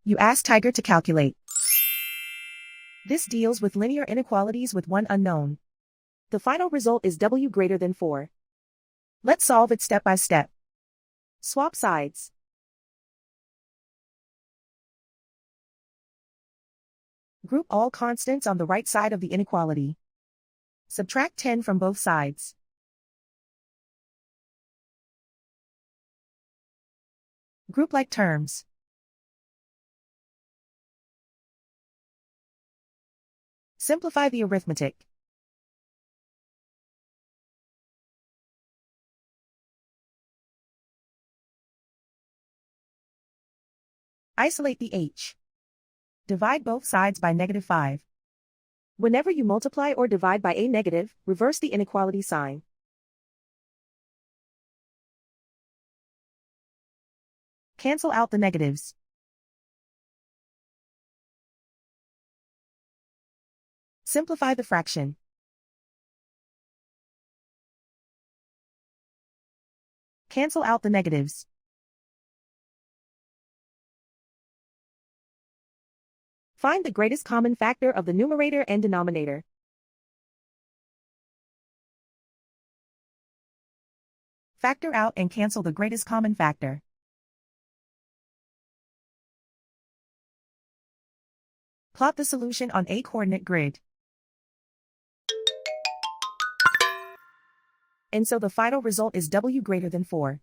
You ask Tiger to calculate. This deals with linear inequalities with one unknown. The final result is w greater than 4. Let's solve it step by step. Swap sides. Group all constants on the right side of the inequality. Subtract 10 from both sides. Group like terms. Simplify the arithmetic. Isolate the h. Divide both sides by -5. Whenever you multiply or divide by a negative, reverse the inequality sign. Cancel out the negatives. Simplify the fraction. Cancel out the negatives. Find the greatest common factor of the numerator and denominator. Factor out and cancel the greatest common factor. Plot the solution on a coordinate grid. And so the final result is w greater than 4.